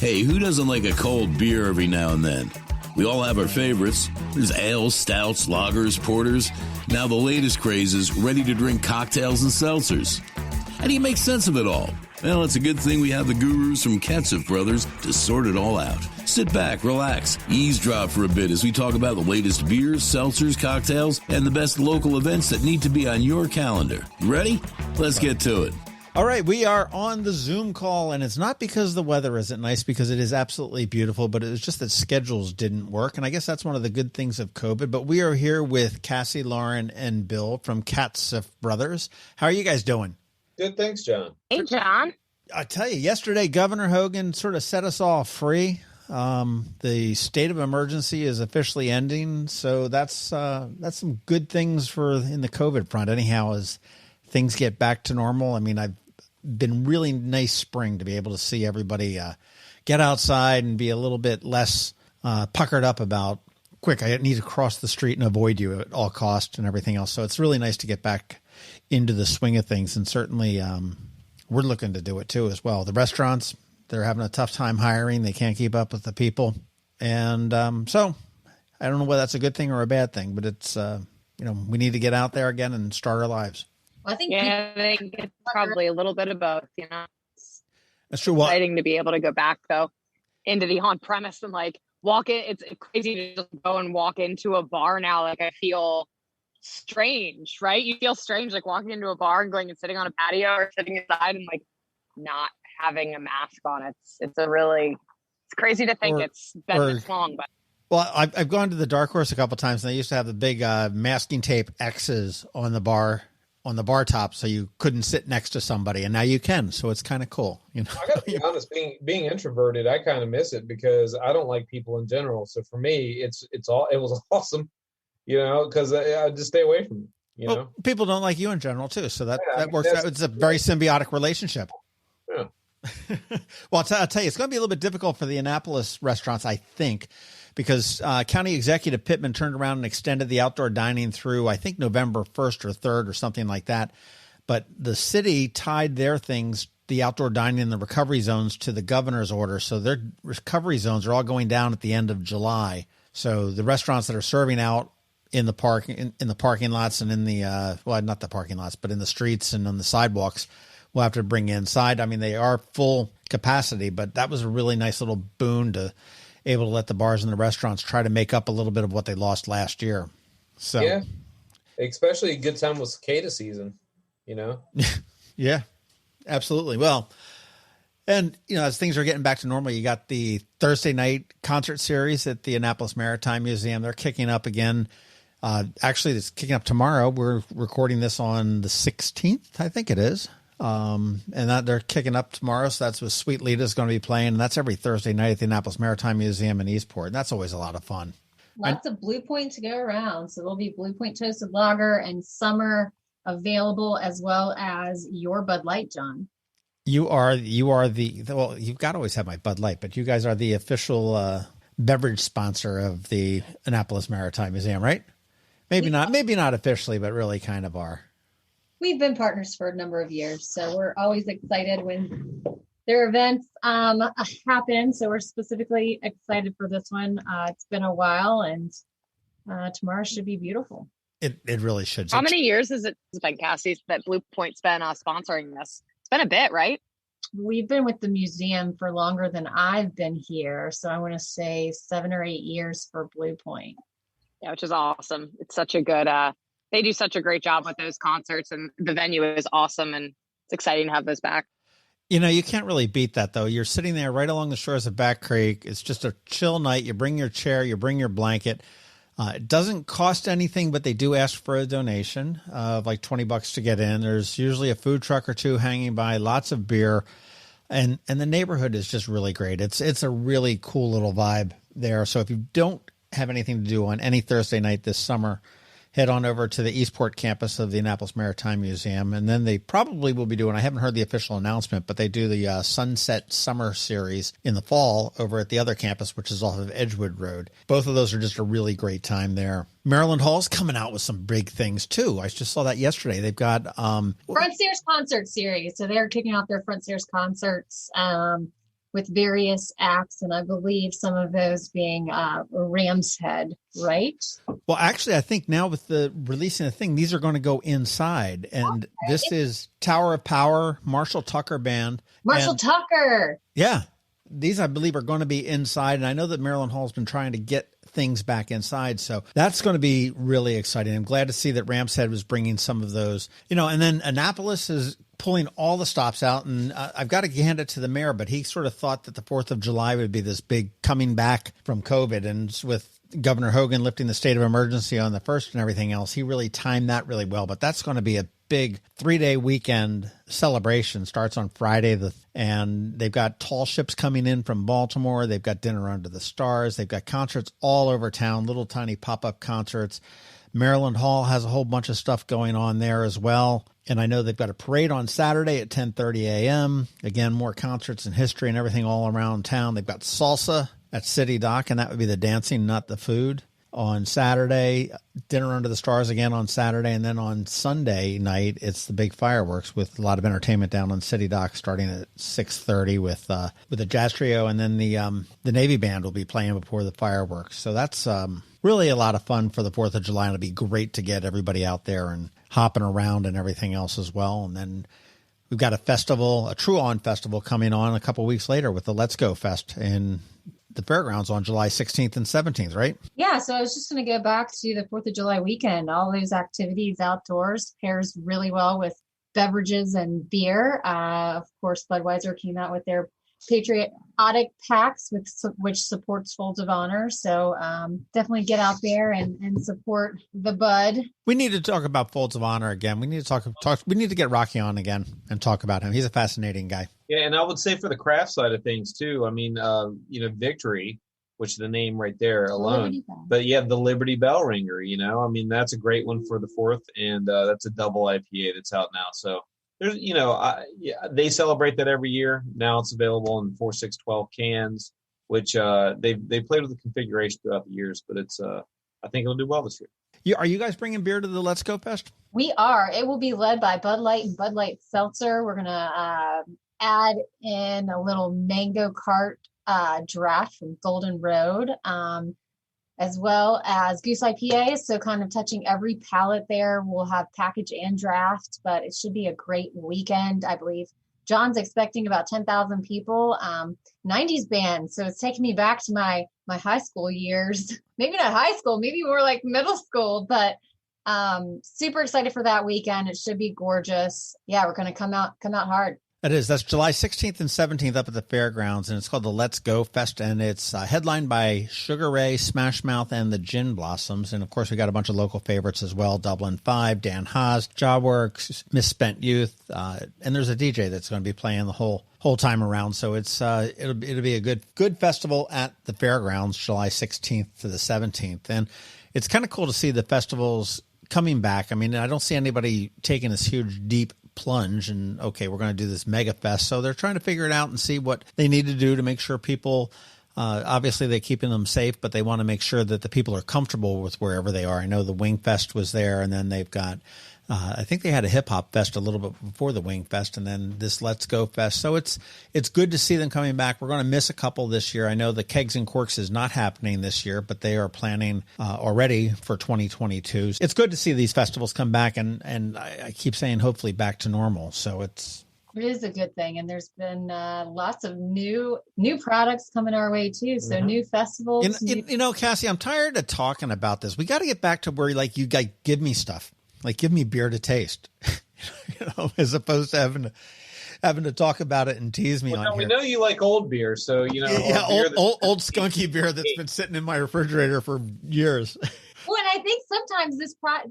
Hey, who doesn't like a cold beer every now and then? We all have our favorites. There's ales, stouts, lagers, porters. Now the latest craze is ready-to-drink cocktails and seltzers. How do you make sense of it all? Well, it's a good thing we have the gurus from Katcef Brothers to sort it all out. Sit back, relax, eavesdrop for a bit as we talk about the latest beers, seltzers, cocktails, and the best local events that need to be on your calendar. You ready? Let's get to it. All right, we are on the Zoom call, and it's not because the weather isn't nice, because it is absolutely beautiful, but it was just that schedules didn't work, and I guess that's one of the good things of COVID. But we are here with Cassie, Lauren, and Bill from Katcef Brothers. How are you guys doing? Good, thanks, John. Hey, John. I tell you, yesterday, Governor Hogan sort of set us all free. The state of emergency is officially ending, so that's some good things for in the COVID front. Anyhow, as things get back to normal, I mean, I've been really nice spring to be able to see everybody get outside and be a little bit less puckered up about, quick, I need to cross the street and avoid you at all costs and everything else. So it's really nice to get back into the swing of things, and certainly we're looking to do it too as well. The restaurants, they're having a tough time hiring. They can't keep up with the people. And so I don't know whether that's a good thing or a bad thing, but it's, we need to get out there again and start our lives. Well, I think it's probably a little bit of both, That's true. It's exciting to be able to go back, though, into the on-premise and, walk in. It's crazy to just go and walk into a bar now. I feel strange, right? You feel strange, walking into a bar and going and sitting on a patio or sitting inside and, not having a mask on. It's crazy to think it's been this long, but. Well, I've gone to the Dark Horse a couple of times, and they used to have the big masking tape X's on the bar top, so you couldn't sit next to somebody, and now you can. So it's kind of cool. I got to be honest, being introverted, I kind of miss it because I don't like people in general. So for me, it was awesome, because I just stay away from them. Well, people don't like you in general too, so that works out. It's a very symbiotic relationship. Yeah. Well, I'll tell you, it's going to be a little bit difficult for the Annapolis restaurants, I think, because County Executive Pittman turned around and extended the outdoor dining through, I think, November 1st or 3rd or something like that. But the city tied their things, the outdoor dining and the recovery zones, to the governor's order. So their recovery zones are all going down at the end of July. So the restaurants that are serving out in the parking lots and in the not the parking lots, but in the streets and on the sidewalks, we'll have to bring inside. I mean, they are full capacity, but that was a really nice little boon to able to let the bars and the restaurants try to make up a little bit of what they lost last year. So yeah, especially a good time with cicada season, Yeah, absolutely. Well, and as things are getting back to normal, you got the Thursday night concert series at the Annapolis Maritime Museum. They're kicking up again. Actually, it's kicking up tomorrow. We're recording this on the 16th, I think it is. And that they're kicking up tomorrow. So that's what Sweet Lita's going to be playing. And that's every Thursday night at the Annapolis Maritime Museum in Eastport. And that's always a lot of fun. Lots of Blue Point to go around. So there'll be Blue Point Toasted Lager and Summer available, as well as your Bud Light, John. You've got to always have my Bud Light, but you guys are the official beverage sponsor of the Annapolis Maritime Museum, right? Maybe not officially, but really kind of are. We've been partners for a number of years, so we're always excited when their events happen. So we're specifically excited for this one. It's been a while, and tomorrow should be beautiful. It really should. How many years has it been, Cassie, that Blue Point's been sponsoring this? It's been a bit, right? We've been with the museum for longer than I've been here, so I want to say 7 or 8 years for Blue Point. Yeah, which is awesome. It's such a good. They do such a great job with those concerts, and the venue is awesome, and it's exciting to have those back. You can't really beat that, though. You're sitting there right along the shores of Back Creek. It's just a chill night. You bring your chair, you bring your blanket. It doesn't cost anything, but they do ask for a donation of like $20 to get in. There's usually a food truck or two hanging by, lots of beer, and the neighborhood is just really great. It's a really cool little vibe there. So if you don't have anything to do on any Thursday night this summer, head on over to the Eastport campus of the Annapolis Maritime Museum. And then they probably will be doing, I haven't heard the official announcement, but they do the Sunset Summer Series in the fall over at the other campus, which is off of Edgewood Road. Both of those are just a really great time there. Maryland Hall's coming out with some big things too. I just saw that yesterday. They've got Front Stairs Concert Series. So they're kicking off their Front Stairs concerts. with various acts, and I believe some of those being Ram's Head, right? Well, actually, I think now with the releasing the thing, these are going to go inside, and this is Tower of Power, Marshall Tucker Band. Marshall Tucker! Yeah. These, I believe, are going to be inside, and I know that Maryland Hall's been trying to get things back inside, so that's going to be really exciting. I'm glad to see that Ram's Head was bringing some of those, and then Annapolis is pulling all the stops out, and I've got to hand it to the mayor, but he sort of thought that the 4th of July would be this big coming back from COVID, and with Governor Hogan lifting the state of emergency on the 1st and everything else, he really timed that really well, but that's going to be a big 3-day weekend celebration. Starts on Friday, and they've got tall ships coming in from Baltimore. They've got dinner under the stars. They've got concerts all over town, little tiny pop-up concerts. Maryland Hall has a whole bunch of stuff going on there as well. And I know they've got a parade on Saturday at 10:30 a.m. Again, more concerts and history and everything all around town. They've got salsa at City Dock, and that would be the dancing, not the food. On Saturday, dinner under the stars again on Saturday, and then on Sunday night, it's the big fireworks with a lot of entertainment down on City Dock starting at 6:30 with a jazz trio, and then the Navy Band will be playing before the fireworks. So that's really a lot of fun for the 4th of July, and it'll be great to get everybody out there and hopping around and everything else as well. And then we've got a festival, a True-On festival coming on a couple weeks later with the Let's Go Fest in the fairgrounds on July 16th and 17th, right? Yeah, so I was just going to go back to the 4th of July weekend. All those activities outdoors pairs really well with beverages and beer. Of course, Budweiser came out with their patriotic packs, which supports Folds of Honor. So definitely get out there and support the Bud. We need to talk about Folds of Honor again. We need to talk. We need to get Rocky on again and talk about him. He's a fascinating guy. Yeah, and I would say for the craft side of things too. I mean, Victory, which is the name right there alone. But you have the Liberty Bell Ringer. I mean, that's a great one for the 4th, and that's a double IPA that's out now. So there's, they celebrate that every year. Now it's available in 4, 6, 12 cans, which they played with the configuration throughout the years, but it's I think it'll do well this year. Are you guys bringing beer to the Let's Go Fest? We are. It will be led by Bud Light and Bud Light Seltzer. We're gonna add in a little mango cart draft from Golden Road, as well as Goose IPA. So kind of touching every palate there. We'll have package and draft, but it should be a great weekend. I believe John's expecting about 10,000 people. 90s band. So it's taking me back to my high school years. Maybe not high school, maybe more like middle school, but super excited for that weekend. It should be gorgeous. Yeah, we're going to come out hard. It is. That's July 16th and 17th up at the fairgrounds, and it's called the Let's Go Fest, and it's headlined by Sugar Ray, Smash Mouth, and the Gin Blossoms. And, of course, we got a bunch of local favorites as well, Dublin 5, Dan Haas, Jawworks, Misspent Youth, and there's a DJ that's going to be playing the whole time around. So it's it'll be a good festival at the fairgrounds, July 16th to the 17th. And it's kind of cool to see the festivals coming back. I mean, I don't see anybody taking this huge, deep plunge and okay, we're going to do this mega fest. So they're trying to figure it out and see what they need to do to make sure people, obviously they're keeping them safe, but they want to make sure that the people are comfortable with wherever they are. I know the Wing Fest was there, and then they've got, I think they had a hip hop fest a little bit before the Wing Fest, and then this Let's Go Fest. So it's good to see them coming back. We're going to miss a couple this year. I know the Kegs and Corks is not happening this year, but they are planning already for 2022. It's good to see these festivals come back, and I keep saying hopefully back to normal. So it is a good thing, and there's been lots of new products coming our way too. So new festivals. Cassie, I'm tired of talking about this. We got to get back to where you guys give me stuff. Like, give me beer to taste, as opposed to having to talk about it and tease me on here. We know you like old beer, so old skunky beer that's been sitting in my refrigerator for years. Well, and I think sometimes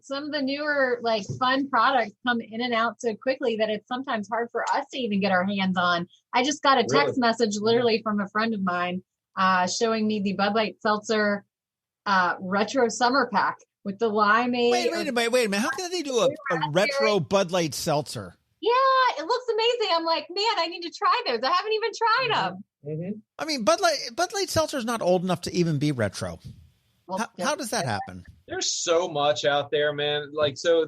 some of the newer fun products come in and out so quickly that it's sometimes hard for us to even get our hands on. I just got a text message literally from a friend of mine showing me the Bud Light Seltzer Retro Summer Pack. With the limeade. Wait a minute. How can they do a retro Bud Light Seltzer? Yeah, it looks amazing. I'm like, man, I need to try those. I haven't even tried them. Mm-hmm. I mean, Bud Light Seltzer is not old enough to even be retro. Well, how does that happen? There's so much out there, man. So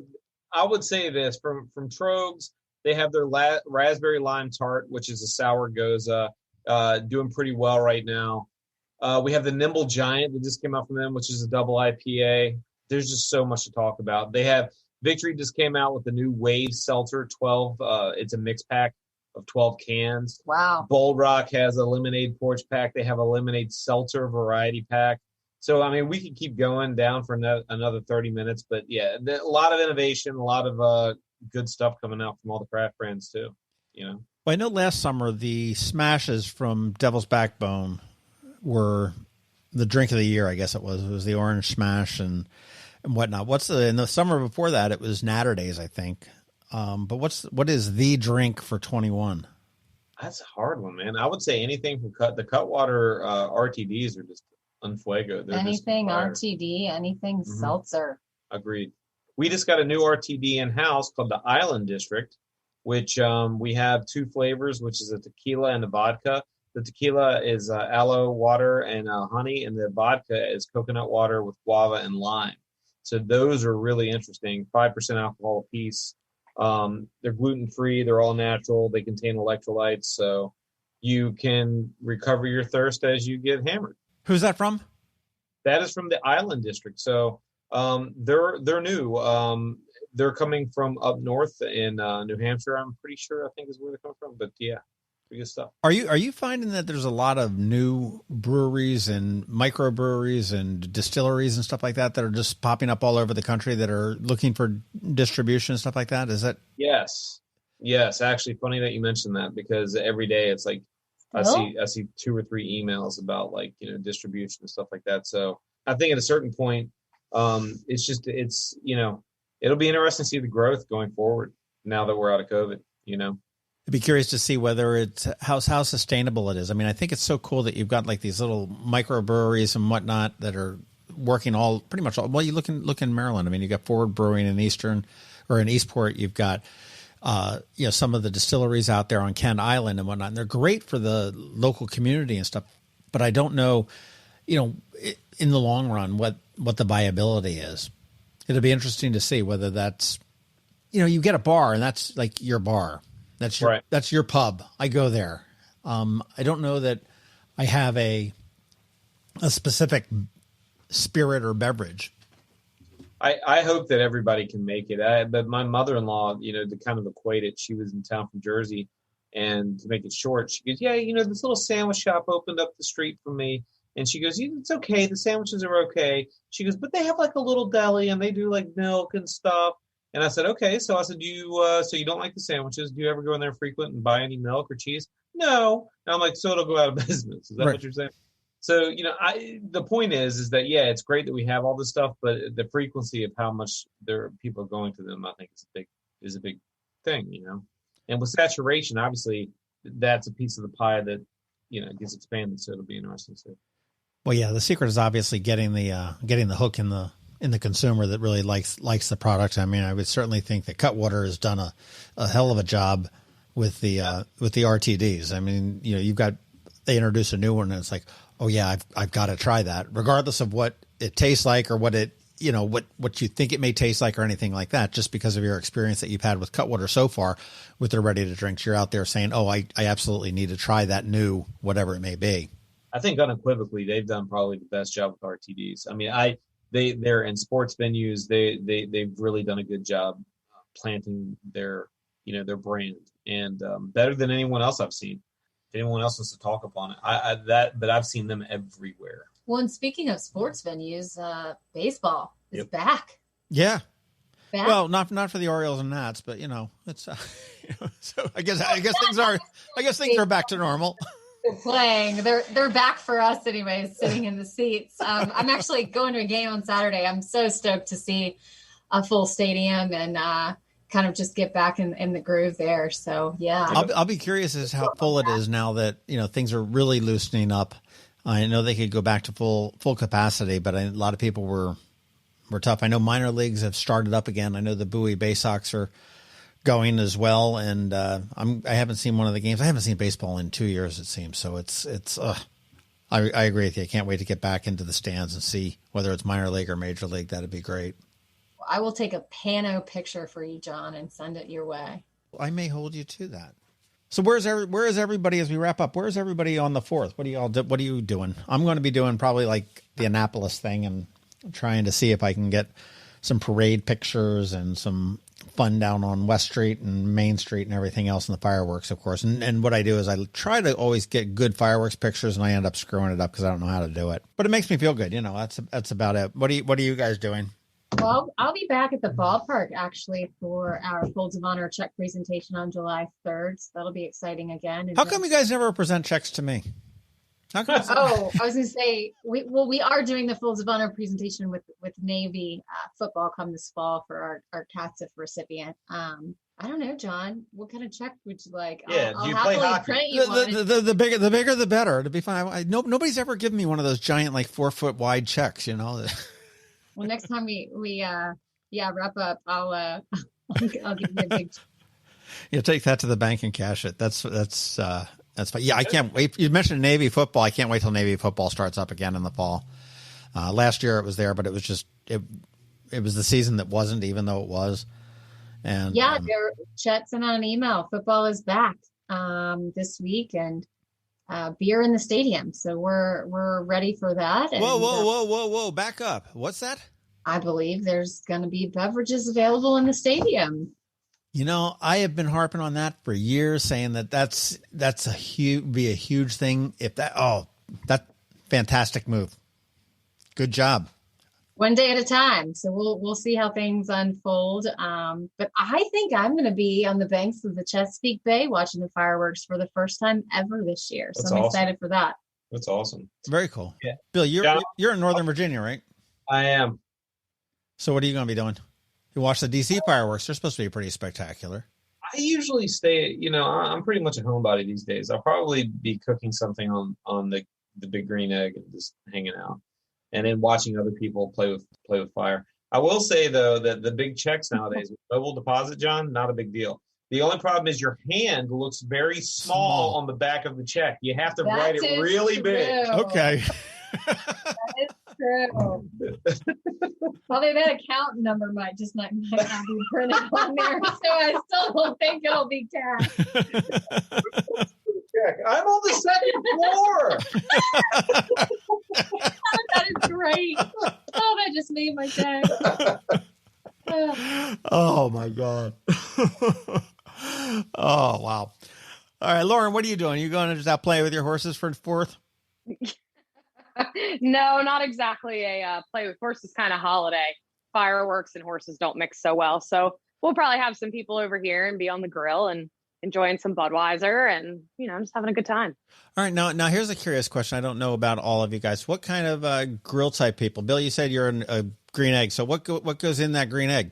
I would say this from Trogs, they have their raspberry lime tart, which is a sour goza. doing pretty well right now. We have the Nimble Giant that just came out from them, which is a double IPA. There's just so much to talk about. They have Victory just came out with the new Light Seltzer 12. It's a mix pack of 12 cans. Wow. Bold Rock has a lemonade porch pack. They have a lemonade seltzer variety pack. So, I mean, we could keep going down for another 30 minutes. But, yeah, a lot of innovation, a lot of good stuff coming out from all the craft brands, too. You know? Well, I know last summer the smashes from Devil's Backbone were the drink of the year, I guess it was. It was the orange smash and whatnot. In the summer before that, it was Natter Days, I think. But what is the drink for 21? That's a hard one, man. I would say anything from the Cutwater RTDs are just un fuego. They're anything RTD, anything seltzer. Agreed. We just got a new RTD in-house called the Island District, which we have two flavors, which is a tequila and a vodka. The tequila is aloe water and honey, and the vodka is coconut water with guava and lime. So those are really interesting. 5% alcohol apiece. They're gluten-free. They're all natural. They contain electrolytes, so you can recover your thirst as you get hammered. Who's that from? That is from the Island District. So they're new. They're coming from up north in New Hampshire. I'm pretty sure. I think is where they come from. But yeah, pretty good stuff. Are you finding that there's a lot of new breweries and microbreweries and distilleries and stuff like that that are just popping up all over the country that are looking for distribution and stuff like that? Is that? Yes. Actually, funny that you mentioned that, because every day it's like I see 2 or 3 emails about distribution and stuff like that. So I think at a certain point, it's it'll be interesting to see the growth going forward now that we're out of COVID. I'd be curious to see whether it's how sustainable it is. I mean, I think it's so cool that you've got like these little microbreweries and whatnot that are working pretty much all. Well, you look in Maryland. I mean, you got Forward Brewing in Eastport. You've got some of the distilleries out there on Kent Island and whatnot. And they're great for the local community and stuff. But I don't know, in the long run what the viability is. It'll be interesting to see whether that's, you get a bar and that's like your bar. That's your pub. I go there. I don't know that I have a specific spirit or beverage. I hope that everybody can make it. But my mother-in-law, to kind of equate it, she was in town from Jersey, and to make it short, she goes, yeah, this little sandwich shop opened up the street from me. And she goes, it's okay. The sandwiches are okay. She goes, but they have like a little deli and they do like milk and stuff. And I said, okay. So I said, so you don't like the sandwiches? Do you ever go in there frequent and buy any milk or cheese? No. And I'm like, so it'll go out of business. Is that what you're saying? So, the point is that, yeah, it's great that we have all this stuff, but the frequency of how much people are going to them, I think is a big thing, And with saturation, obviously, that's a piece of the pie that, gets expanded. So it'll be interesting to see. Well, yeah, the secret is obviously getting the hook in the consumer that really likes the product. I mean, I would certainly think that Cutwater has done a hell of a job with the RTDs. I mean, they introduce a new one and it's like, oh yeah, I've got to try that, regardless of what it tastes like or what it what you think it may taste like or anything like that. Just because of your experience that you've had with Cutwater so far with their ready to drinks, you're out there saying, oh, I absolutely need to try that new whatever it may be. I think unequivocally they've done probably the best job with RTDs. I mean, they're in sports venues. They've really done a good job planting their brand, and better than anyone else I've seen. If anyone else wants to talk upon it, but I've seen them everywhere. Well, and speaking of sports venues, baseball is back. Yeah. Back. Well, not for the Orioles and Nats, but it's so I guess things are back to normal. They're playing. They're back for us anyways, sitting in the seats. I'm actually going to a game on Saturday. I'm so stoked to see a full stadium and kind of just get back in the groove there. So yeah, I'll be curious as how full it is now that things are really loosening up. I know they could go back to full capacity, but a lot of people were tough. I know minor leagues have started up again. I know the Bowie Bay Sox are going as well, and I haven't seen one of the games. I haven't seen baseball in 2 years, it seems. So I agree with you. I can't wait to get back into the stands and see whether it's minor league or major league. That'd be great. I will take a pano picture for you, John, and send it your way. I may hold you to that. So where is everybody as we wrap up? Where is everybody on the 4th? What are you doing? I'm going to be doing probably like the Annapolis thing and trying to see if I can get some parade pictures and some fun down on West Street and Main Street and everything else, and the fireworks, of course. And what I do is I try to always get good fireworks pictures, and I end up screwing it up because I don't know how to do it. But it makes me feel good. That's about it. What are you guys doing? Well, I'll be back at the ballpark actually for our Folds of Honor check presentation on July 3rd. So that'll be exciting again. And how come you guys never present checks to me? How come? I was going to say, we are doing the Folds of Honor presentation with Navy football come this fall for our Katcef recipient. I don't know, John. What kind of check would you like? Yeah, do you play hockey? The bigger, the better. To be fine. Nobody's ever given me one of those giant, like 4 foot wide checks. Well, next time we wrap up, I'll give you a big. You take that to the bank and cash it. That's fine. Yeah, I can't wait. You mentioned Navy football. I can't wait till Navy football starts up again in the fall. Last year it was there, but it was just it was the season that wasn't, even though it was. And Chet sent out an email. Football is back this week, and beer in the stadium. So we're ready for that. And, whoa! Back up. What's that? I believe there's going to be beverages available in the stadium. I have been harping on that for years, saying that's a huge thing. That fantastic move. Good job. One day at a time. So we'll see how things unfold. But I think I'm going to be on the banks of the Chesapeake Bay watching the fireworks for the first time ever this year. So I'm excited for that. That's awesome. Very cool. Yeah. Bill, you're in Northern Virginia, right? I am. So what are you going to be doing? You watch the DC fireworks. They're supposed to be pretty spectacular. I usually stay, I'm pretty much a homebody these days. I'll probably be cooking something on the big green egg and just hanging out, and then watching other people play with fire. I will say though that the big checks nowadays with mobile deposit, John, not a big deal. The only problem is your hand looks very small on the back of the check. You have to write it really big. Okay. That is true. Although that account number might not be printed on there, so I still don't think it'll be cash. I'm on the second floor. That is great. Oh, that just made my day. Oh my God. Oh wow. All right, Lauren, what are you doing? You going to just out play with your horses for 4th? No, not exactly a play with horses kind of holiday. Fireworks and horses don't mix so well. So we'll probably have some people over here and be on the grill and enjoying some Budweiser and, just having a good time. All right. Now here's a curious question. I don't know about all of you guys. What kind of grill type people? Bill, you said you're a green egg. So what goes in that green egg?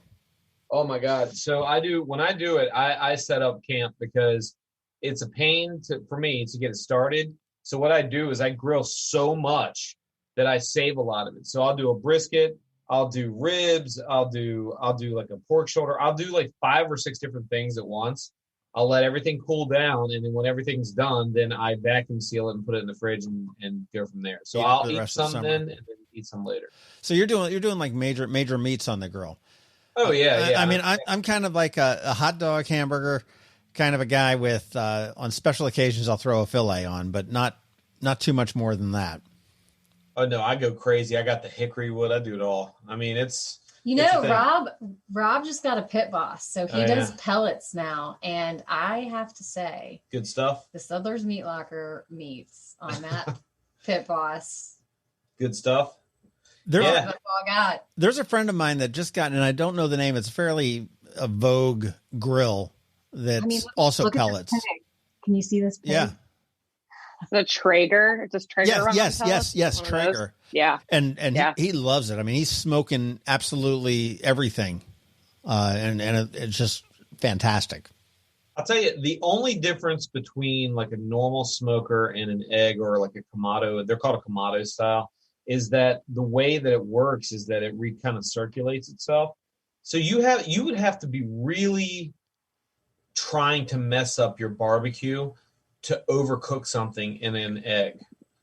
Oh my God. So when I do it, I set up camp because it's a pain for me to get it started. So what I do is I grill so much that I save a lot of it. So I'll do a brisket, I'll do ribs, I'll do like a pork shoulder. I'll do like 5 or 6 different things at once. I'll let everything cool down, and then when everything's done, then I vacuum seal it and put it in the fridge and go from there. So I'll eat some then and then eat some later. So you're doing like major meats on the grill. Oh yeah. I mean, I'm kind of like a hot dog hamburger kind of a guy with on special occasions I'll throw a fillet on, but not too much more than that. Oh no, I go crazy. I got the hickory wood. I do it all. I mean, it's Rob just got a pit boss, so he does pellets now, and I have to say, good stuff. The Southler's Meat Locker meats on that pit boss. Good stuff. There's a friend of mine that just got, and I don't know the name. It's fairly a vogue grill that's also pellets. Can you see this pig? Yeah. Is it a Traeger? It's just Traeger. Yes, Traeger. Yeah. And he loves it. I mean, he's smoking absolutely everything. And it's just fantastic. I'll tell you, the only difference between like a normal smoker and an egg or like a Kamado, they're called a Kamado style, is that the way that it works is that it kind of circulates itself. So you would have to be really trying to mess up your barbecue to overcook something in an egg,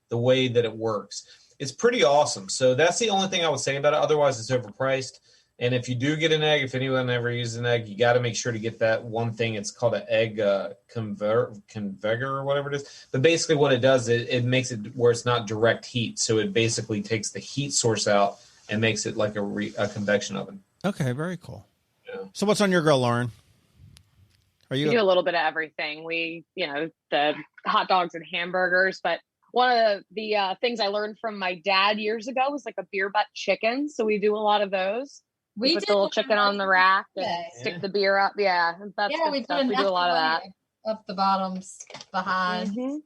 the way that it works. It's pretty awesome. So that's the only thing I would say about it. Otherwise, it's overpriced. And if you do get an egg, if anyone ever uses an egg, you got to make sure to get that one thing. It's called an egg conveyor or whatever it is. But basically what it does, it makes it where it's not direct heat. So it basically takes the heat source out and makes it like a convection oven. Okay, very cool. Yeah. So what's on your grill, Lauren? We do a little bit of everything. We, the hot dogs and hamburgers, but one of the things I learned from my dad years ago was like a beer butt chicken. So we do a lot of those. We put the little chicken on the rack and stick the beer up. Yeah. That's we stuff. We do a lot of that. Up the bottoms behind. Mm-hmm.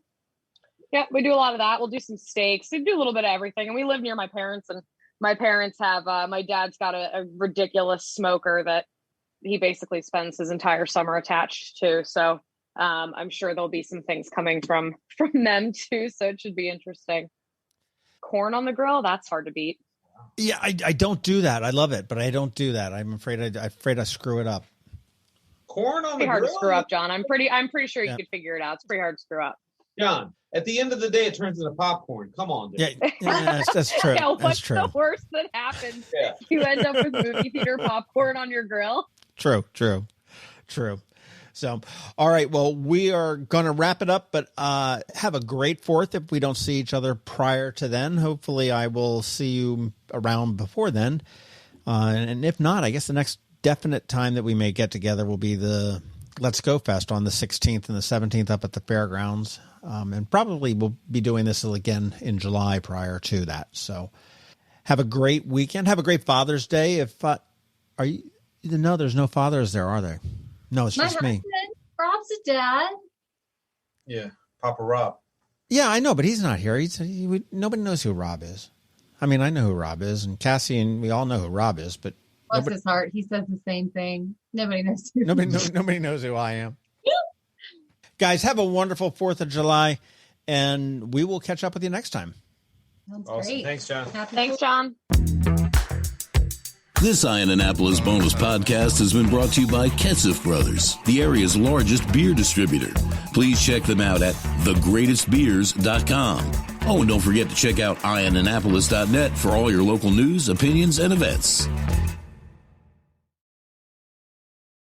Yeah, we do a lot of that. We'll do some steaks. We do a little bit of everything. And we live near my parents, and my parents have, my dad's got a ridiculous smoker that he basically spends his entire summer attached to. So I'm sure there'll be some things coming from them too. So it should be interesting. Corn on the grill, that's hard to beat. Yeah, I don't do that. I love it, but I don't do that. I'm afraid I screw it up. Corn on the grill? Pretty hard to screw up, John. I'm pretty sure you could figure it out. It's pretty hard to screw up. John, at the end of the day, it turns into popcorn. Come on, dude. Yeah, that's true. Yeah, what's that's true. the worst that happens? Yeah. You end up with movie theater popcorn on your grill. True. So, all right. Well, we are going to wrap it up, but have a great 4th if we don't see each other prior to then. Hopefully I will see you around before then. And if not, I guess the next definite time that we may get together will be the Let's Go Fest on the 16th and the 17th up at the fairgrounds. And probably we'll be doing this again in July prior to that. So have a great weekend. Have a great Father's Day. If are you? No, there's no fathers there, are there? No, it's just me. Rob's a dad. Yeah, Papa Rob. Yeah, I know, but he's not here. Nobody knows who Rob is. I mean, I know who Rob is, and Cassie, and we all know who Rob is, but bless his heart, he says the same thing. Nobody knows. Nobody knows who I am. Guys, have a wonderful 4th of July, and we will catch up with you next time. Sounds awesome. Great. Thanks, John. Thanks, John. This Annapolis Bonus podcast has been brought to you by Katcef Brothers, the area's largest beer distributor. Please check them out at thegreatestbeers.com. Oh, and don't forget to check out iAnnapolis.net for all your local news, opinions, and events.